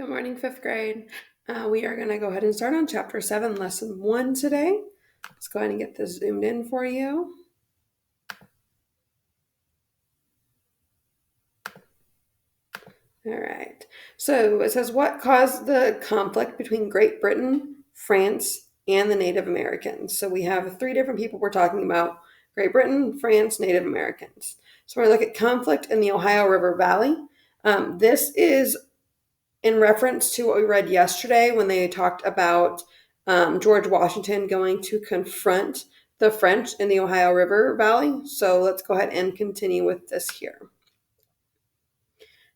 Good morning, fifth grade. We are going to go ahead and start on chapter 7, lesson 1 today. Let's go ahead and get this zoomed in for you. All right. So it says, what caused the conflict between Great Britain, France, and the Native Americans? So we have 3 different people we're talking about: Great Britain, France, Native Americans. So we're going to look at conflict in the Ohio River Valley. This is in reference to what we read yesterday when they talked about George Washington going to confront the French in the Ohio River Valley. So let's go ahead and continue with this here.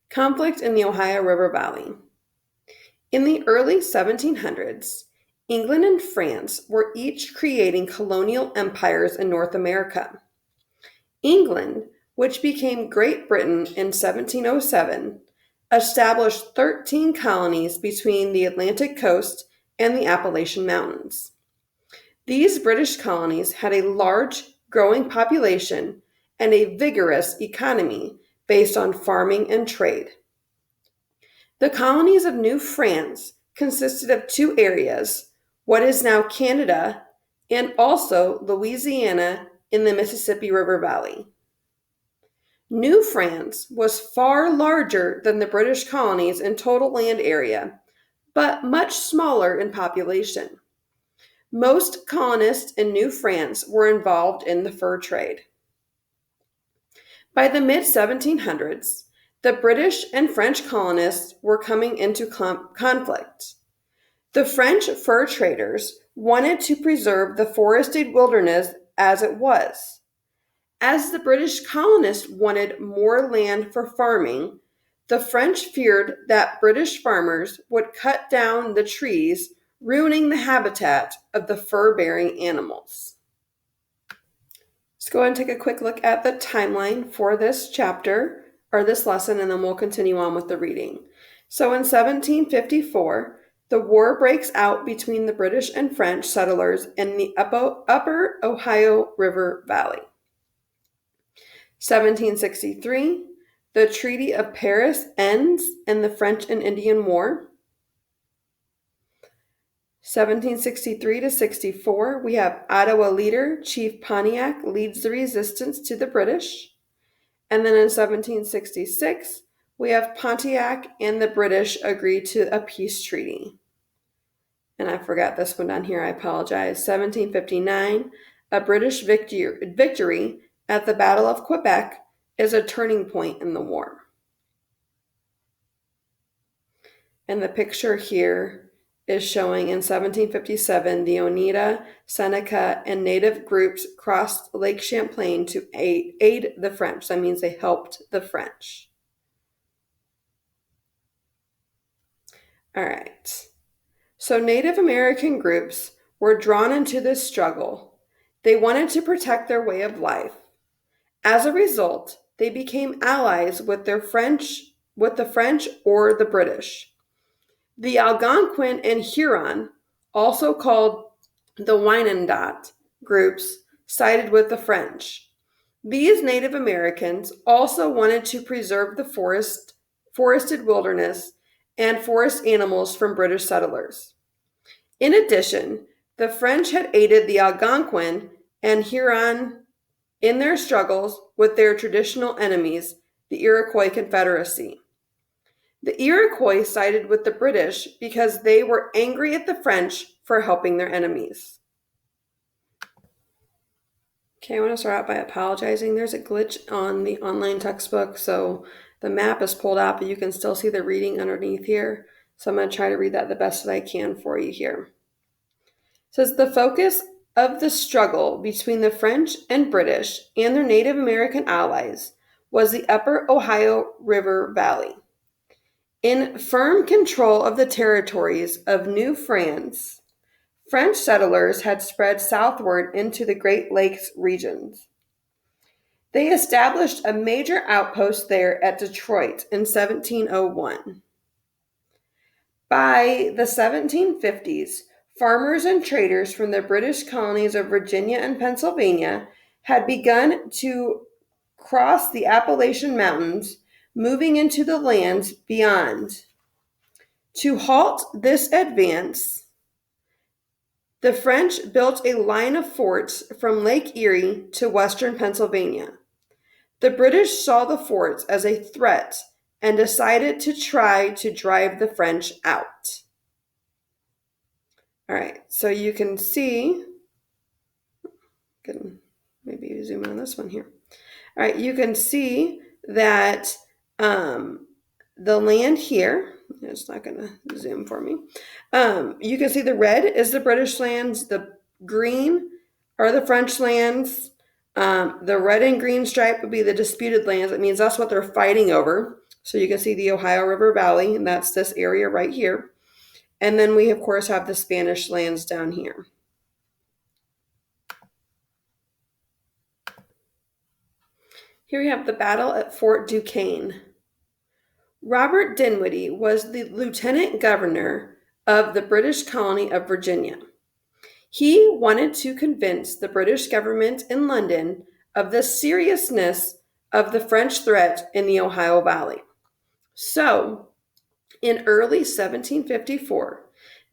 Conflict in the Ohio River Valley. In the early 1700s, England and France were each creating colonial empires in North America. England, which became Great Britain in 1707, established 13 colonies between the Atlantic coast and the Appalachian Mountains. These British colonies had a large, growing population and a vigorous economy based on farming and trade. The colonies of New France consisted of 2 areas, what is now Canada and also Louisiana in the Mississippi River Valley. New France was far larger than the British colonies in total land area, but much smaller in population. Most colonists in New France were involved in the fur trade. By the mid-1700s, the British and French colonists were coming into conflict. The French fur traders wanted to preserve the forested wilderness as it was. As the British colonists wanted more land for farming, the French feared that British farmers would cut down the trees, ruining the habitat of the fur-bearing animals. Let's go ahead and take a quick look at the timeline for this chapter, or this lesson, and then we'll continue on with the reading. So in 1754, the war breaks out between the British and French settlers in the upper Ohio River Valley. 1763, the Treaty of Paris ends in the French and Indian War. 1763 to 64, we have Ottawa leader Chief Pontiac leads the resistance to the British. And then in 1766, we have Pontiac and the British agree to a peace treaty. And I forgot this one down here, I apologize. 1759, a British victory at the Battle of Quebec is a turning point in the war. And the picture here is showing in 1757, the Oneida, Seneca, and native groups crossed Lake Champlain to aid the French. That means they helped the French. All right. So Native American groups were drawn into this struggle. They wanted to protect their way of life. As a result, they became allies with the French or the British. The Algonquin and Huron, also called the Wyandot groups, sided with the French. These Native Americans also wanted to preserve the forested wilderness and forest animals from British settlers. In addition, the French had aided the Algonquin and Huron in their struggles with their traditional enemies, the Iroquois Confederacy. The Iroquois sided with the British because they were angry at the French for helping their enemies. Okay, I want to start out by apologizing. There's a glitch on the online textbook, so the map is pulled out, but you can still see the reading underneath here. So I'm going to try to read that the best that I can for you here. It says, the focus of the struggle between the French and British and their Native American allies was the upper Ohio River Valley. In firm control of the territories of New France, French settlers had spread southward into the Great Lakes regions. They established a major outpost there at Detroit in 1701. By the 1750s, farmers and traders from the British colonies of Virginia and Pennsylvania had begun to cross the Appalachian Mountains, moving into the lands beyond. To halt this advance, the French built a line of forts from Lake Erie to western Pennsylvania. The British saw the forts as a threat and decided to try to drive the French out. All right, so you can see, can maybe zoom in on this one here. All right, you can see that the land here, it's not going to zoom for me. You can see the red is the British lands, the green are the French lands, the red and green stripe would be the disputed lands. It means that's what they're fighting over. So you can see the Ohio River Valley, and that's this area right here. And then we, of course, have the Spanish lands down here. Here we have the battle at Fort Duquesne. Robert Dinwiddie was the lieutenant governor of the British colony of Virginia. He wanted to convince the British government in London of the seriousness of the French threat in the Ohio Valley. So, in early 1754,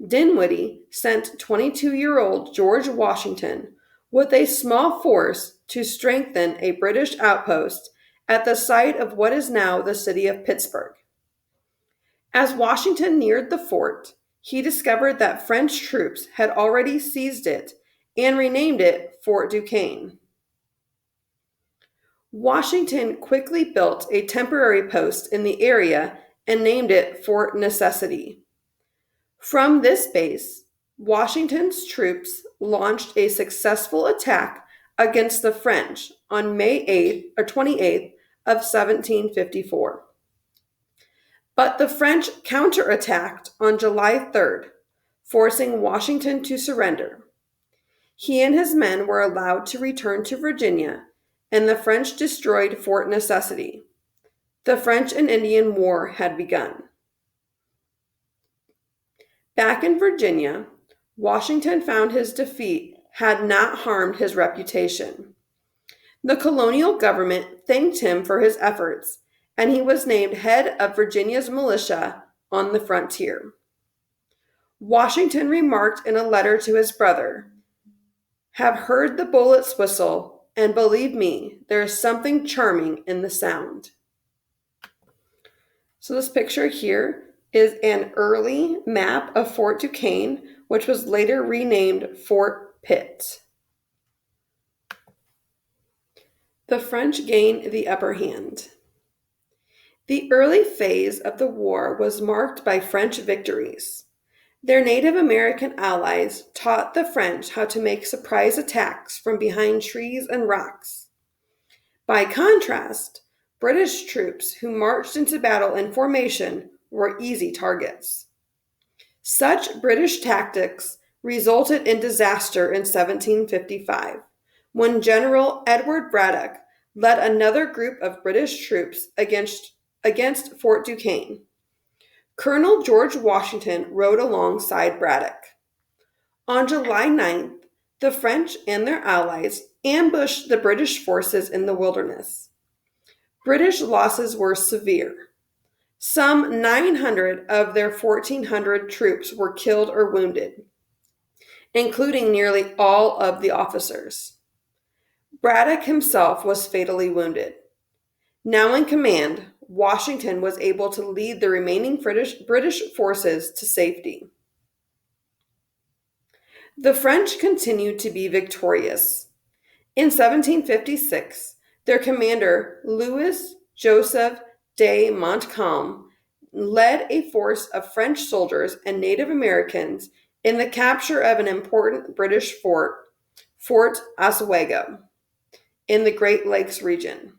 Dinwiddie sent 22-year-old George Washington with a small force to strengthen a British outpost at the site of what is now the city of Pittsburgh. As Washington neared the fort, he discovered that French troops had already seized it and renamed it Fort Duquesne. Washington quickly built a temporary post in the area and named it Fort Necessity. From this base, Washington's troops launched a successful attack against the French on May 8th or 28th of 1754. But the French counterattacked on July 3rd, forcing Washington to surrender. He and his men were allowed to return to Virginia, and the French destroyed Fort Necessity. The French and Indian War had begun. Back in Virginia, Washington found his defeat had not harmed his reputation. The colonial government thanked him for his efforts, and he was named head of Virginia's militia on the frontier. Washington remarked in a letter to his brother, "Have heard the bullets whistle, and believe me, there is something charming in the sound." So this picture here is an early map of Fort Duquesne, which was later renamed Fort Pitt. The French gained the upper hand. The early phase of the war was marked by French victories. Their Native American allies taught the French how to make surprise attacks from behind trees and rocks. By contrast, British troops who marched into battle in formation were easy targets. Such British tactics resulted in disaster in 1755, when General Edward Braddock led another group of British troops against Fort Duquesne. Colonel George Washington rode alongside Braddock. On July 9th, the French and their allies ambushed the British forces in the wilderness. British losses were severe. Some 900 of their 1,400 troops were killed or wounded, including nearly all of the officers. Braddock himself was fatally wounded. Now in command, Washington was able to lead the remaining British forces to safety. The French continued to be victorious. In 1756, their commander, Louis Joseph de Montcalm, led a force of French soldiers and Native Americans in the capture of an important British fort, Fort Oswego, in the Great Lakes region.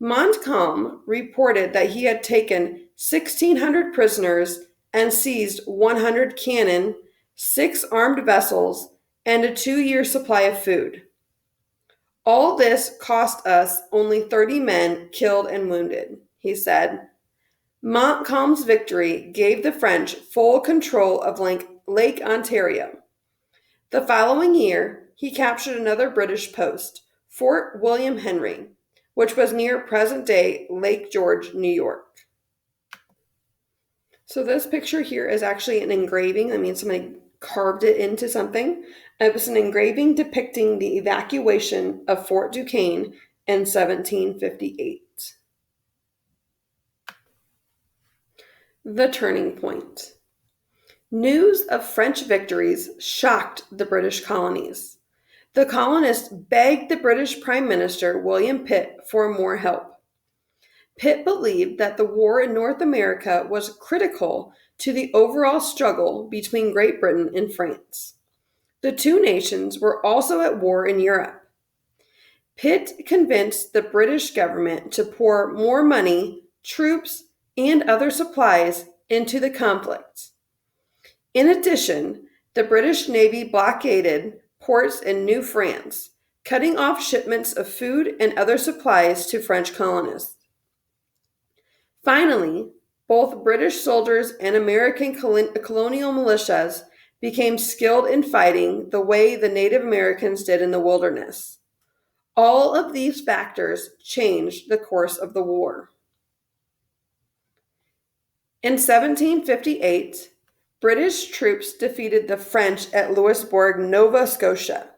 Montcalm reported that he had taken 1,600 prisoners and seized 100 cannon, 6 armed vessels, and a 2-year supply of food. "All this cost us only 30 men killed and wounded," he said. Montcalm's victory gave the French full control of Lake Ontario. The following year, he captured another British post, Fort William Henry, which was near present-day Lake George, New York. So this picture here is actually an engraving. That means somebody carved it into something. It was an engraving depicting the evacuation of Fort Duquesne in 1758. The turning point. News of French victories shocked the British colonies. The colonists begged the British Prime Minister William Pitt for more help. Pitt believed that the war in North America was critical to the overall struggle between Great Britain and France. The two nations were also at war in Europe. Pitt convinced the British government to pour more money, troops, and other supplies into the conflict. In addition, the British Navy blockaded ports in New France, cutting off shipments of food and other supplies to French colonists. Finally, both British soldiers and American colonial militias became skilled in fighting the way the Native Americans did in the wilderness. All of these factors changed the course of the war. In 1758, British troops defeated the French at Louisbourg, Nova Scotia.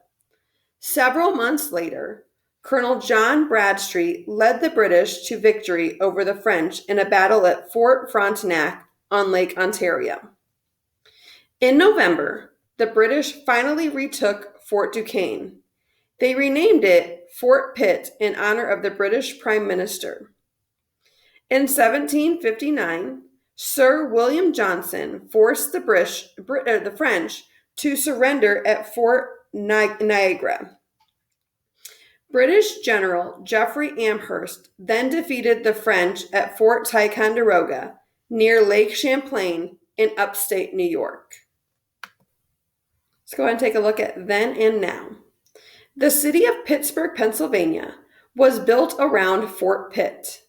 Several months later, Colonel John Bradstreet led the British to victory over the French in a battle at Fort Frontenac on Lake Ontario. In November, the British finally retook Fort Duquesne. They renamed it Fort Pitt in honor of the British Prime Minister. In 1759, Sir William Johnson forced the French to surrender at Fort Niagara. British General Geoffrey Amherst then defeated the French at Fort Ticonderoga near Lake Champlain in upstate New York. Let's go ahead and take a look at then and now. The city of Pittsburgh, Pennsylvania, was built around Fort Pitt.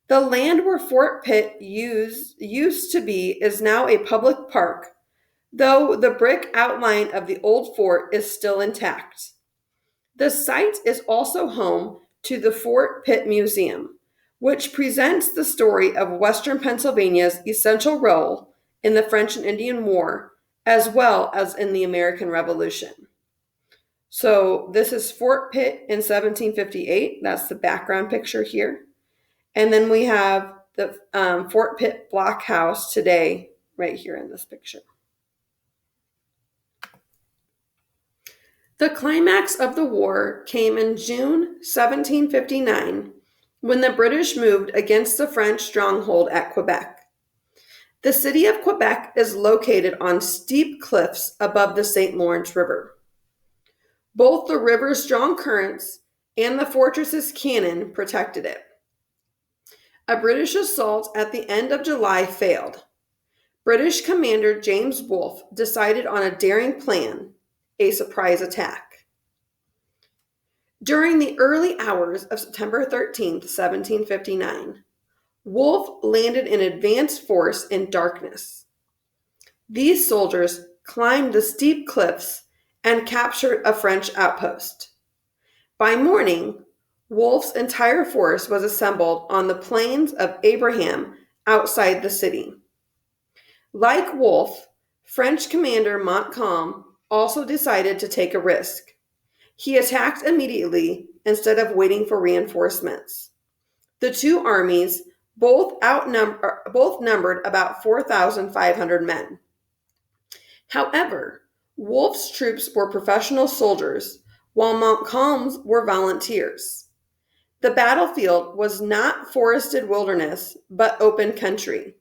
The land where Fort Pitt used to be is now a public park, though the brick outline of the old fort is still intact. The site is also home to the Fort Pitt Museum, which presents the story of Western Pennsylvania's essential role in the French and Indian War, as well as in the American Revolution. So this is Fort Pitt in 1758. That's the background picture here. And then we have the Fort Pitt Block House today, right here in this picture. The climax of the war came in June 1759 when the British moved against the French stronghold at Quebec. The city of Quebec is located on steep cliffs above the St. Lawrence River. Both the river's strong currents and the fortress's cannon protected it. A British assault at the end of July failed. British commander James Wolfe decided on a daring plan, a surprise attack. During the early hours of September 13th, 1759, Wolfe landed an advanced force in darkness. These soldiers climbed the steep cliffs and captured a French outpost. By morning, Wolfe's entire force was assembled on the plains of Abraham outside the city. Like Wolfe, French commander Montcalm also decided to take a risk. He attacked immediately instead of waiting for reinforcements. The two armies both numbered about 4,500 men. However, Wolfe's troops were professional soldiers, while Montcalm's were volunteers. The battlefield was not forested wilderness, but open country.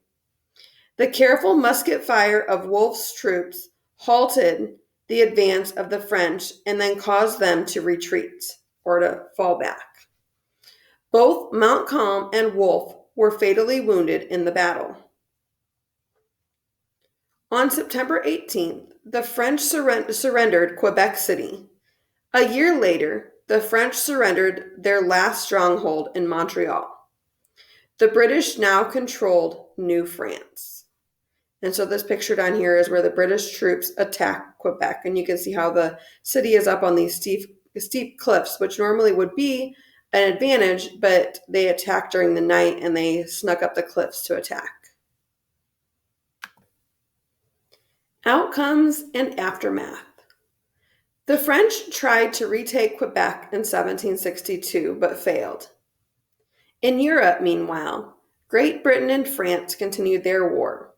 The careful musket fire of Wolfe's troops halted the advance of the French and then caused them to retreat or to fall back. Both Montcalm and Wolfe were fatally wounded in the battle. On September 18th, the French surrendered Quebec City. A year later, the French surrendered their last stronghold in Montreal. The British now controlled New France. And so this picture down here is where the British troops attack Quebec. And you can see how the city is up on these steep cliffs, which normally would be an advantage, but they attacked during the night and they snuck up the cliffs to attack. Outcomes and aftermath. The French tried to retake Quebec in 1762 but failed. In Europe, meanwhile, Great Britain and France continued their war.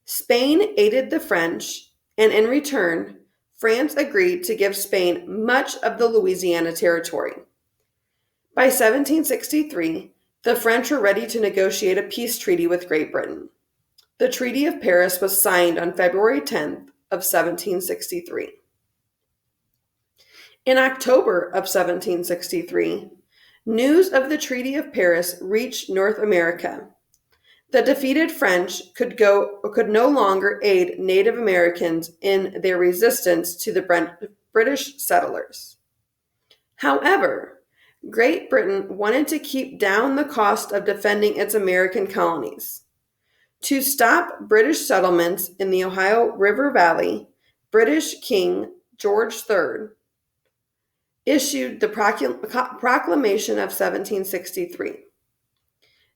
Spain aided the French, and in return, France agreed to give Spain much of the Louisiana Territory. By 1763, the French were ready to negotiate a peace treaty with Great Britain. The Treaty of Paris was signed on February 10th of 1763. In October of 1763, news of the Treaty of Paris reached North America. The defeated French could no longer aid Native Americans in their resistance to the British settlers. However, Great Britain wanted to keep down the cost of defending its American colonies. To stop British settlements in the Ohio River Valley, British King George III issued the Proclamation of 1763.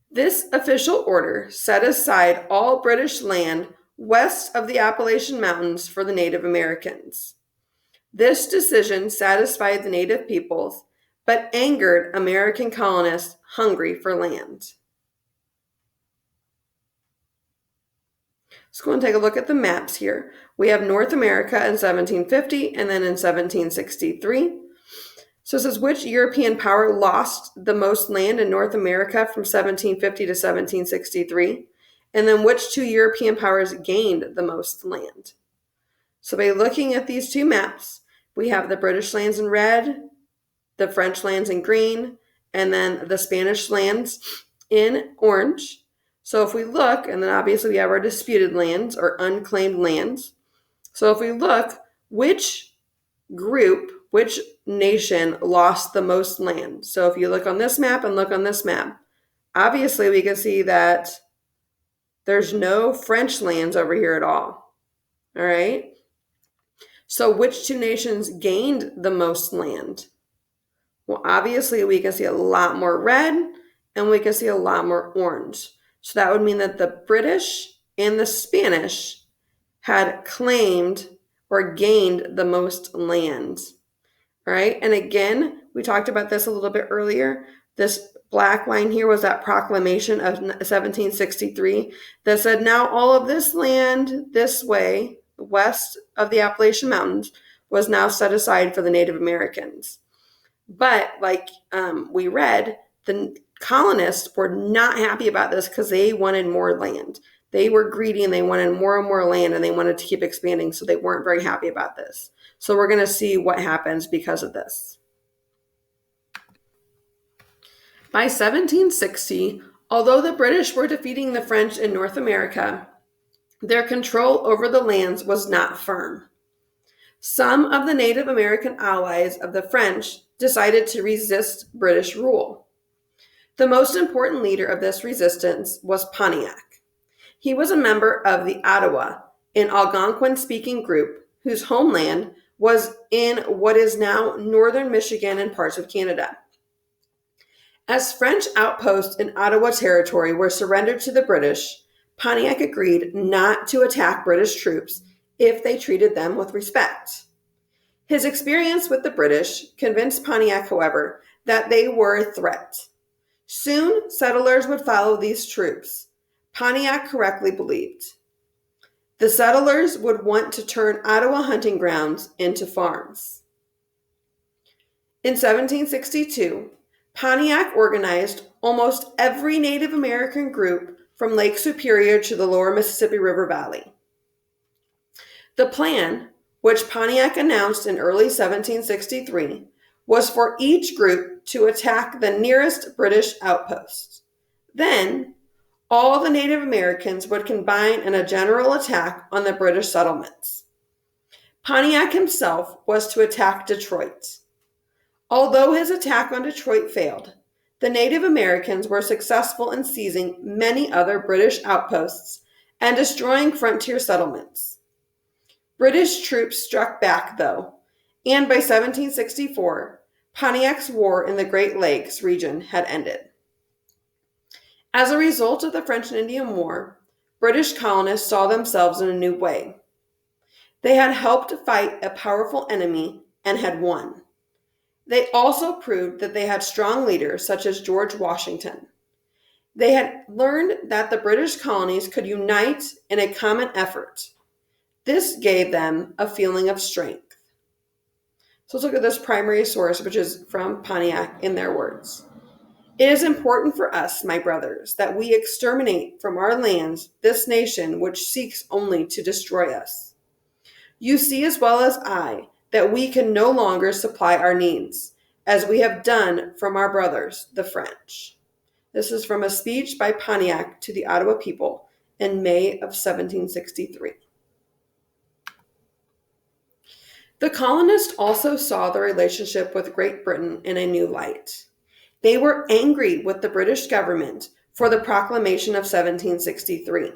This official order set aside all British land west of the Appalachian Mountains for the Native Americans. This decision satisfied the Native peoples, but angered American colonists hungry for land. Let's go and take a look at the maps here. We have North America in 1750 and then in 1763. So it says, which European power lost the most land in North America from 1750 to 1763? And then which two European powers gained the most land? So by looking at these two maps, we have the British lands in red, the French lands in green, and then the Spanish lands in orange. So if we look, and then obviously we have our disputed lands or unclaimed lands. So if we look, which nation lost the most land? So if you look on this map and look on this map, obviously we can see that there's no French lands over here at all. All right. So which two nations gained the most land? Well, obviously we can see a lot more red and we can see a lot more orange. So that would mean that the British and the Spanish had claimed or gained the most land. All right. And again, we talked about this a little bit earlier. This black line here was that proclamation of 1763 that said now all of this land this way, west of the Appalachian Mountains, was now set aside for the Native Americans. But like we read, the colonists were not happy about this because they wanted more land. They were greedy and they wanted more and more land and they wanted to keep expanding, so they weren't very happy about this. So we're going to see what happens because of this. By 1760, although the British were defeating the French in North America, their control over the lands was not firm. Some of the Native American allies of the French decided to resist British rule. The most important leader of this resistance was Pontiac. He was a member of the Ottawa, an Algonquin-speaking group whose homeland was in what is now northern Michigan and parts of Canada. As French outposts in Ottawa Territory were surrendered to the British, Pontiac agreed not to attack British troops if they treated them with respect. His experience with the British convinced Pontiac, however, that they were a threat. Soon, settlers would follow these troops, Pontiac correctly believed. The settlers would want to turn Ottawa hunting grounds into farms. In 1762, Pontiac organized almost every Native American group from Lake Superior to the lower Mississippi River Valley. The plan, which Pontiac announced in early 1763, was for each group to attack the nearest British outpost. Then, all the Native Americans would combine in a general attack on the British settlements. Pontiac himself was to attack Detroit. Although his attack on Detroit failed, the Native Americans were successful in seizing many other British outposts and destroying frontier settlements. British troops struck back, though, and by 1764, Pontiac's war in the Great Lakes region had ended. As a result of the French and Indian War, British colonists saw themselves in a new way. They had helped fight a powerful enemy and had won. They also proved that they had strong leaders such as George Washington. They had learned that the British colonies could unite in a common effort. This gave them a feeling of strength. So let's look at this primary source, which is from Pontiac in their words. It is important for us, my brothers, that we exterminate from our lands this nation which seeks only to destroy us. You see as well as I that we can no longer supply our needs, as we have done from our brothers, the French. This is from a speech by Pontiac to the Ottawa people in May of 1763. The colonists also saw the relationship with Great Britain in a new light. They were angry with the British government for the proclamation of 1763.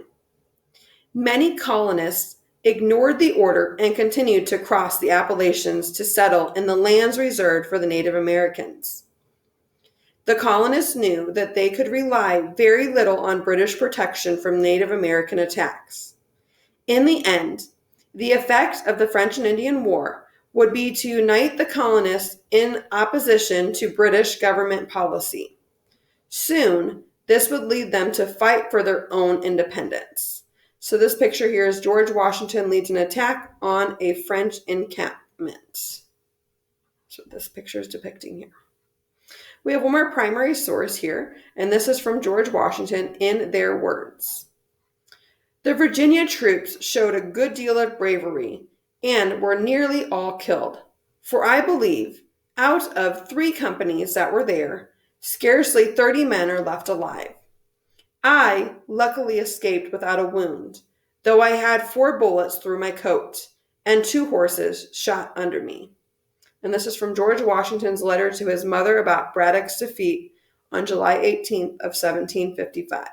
Many colonists ignored the order and continued to cross the Appalachians to settle in the lands reserved for the Native Americans. The colonists knew that they could rely very little on British protection from Native American attacks. In the end, the effect of the French and Indian War would be to unite the colonists in opposition to British government policy. Soon, this would lead them to fight for their own independence. So this picture here is George Washington leads an attack on a French encampment. So this picture is depicting here. We have one more primary source here, and this is from George Washington in their words. The Virginia troops showed a good deal of bravery and were nearly all killed. For I believe, out of 3 companies that were there, scarcely 30 men are left alive. I luckily escaped without a wound, though I had 4 bullets through my coat and 2 horses shot under me. And this is from George Washington's letter to his mother about Braddock's defeat on July 18th of 1755.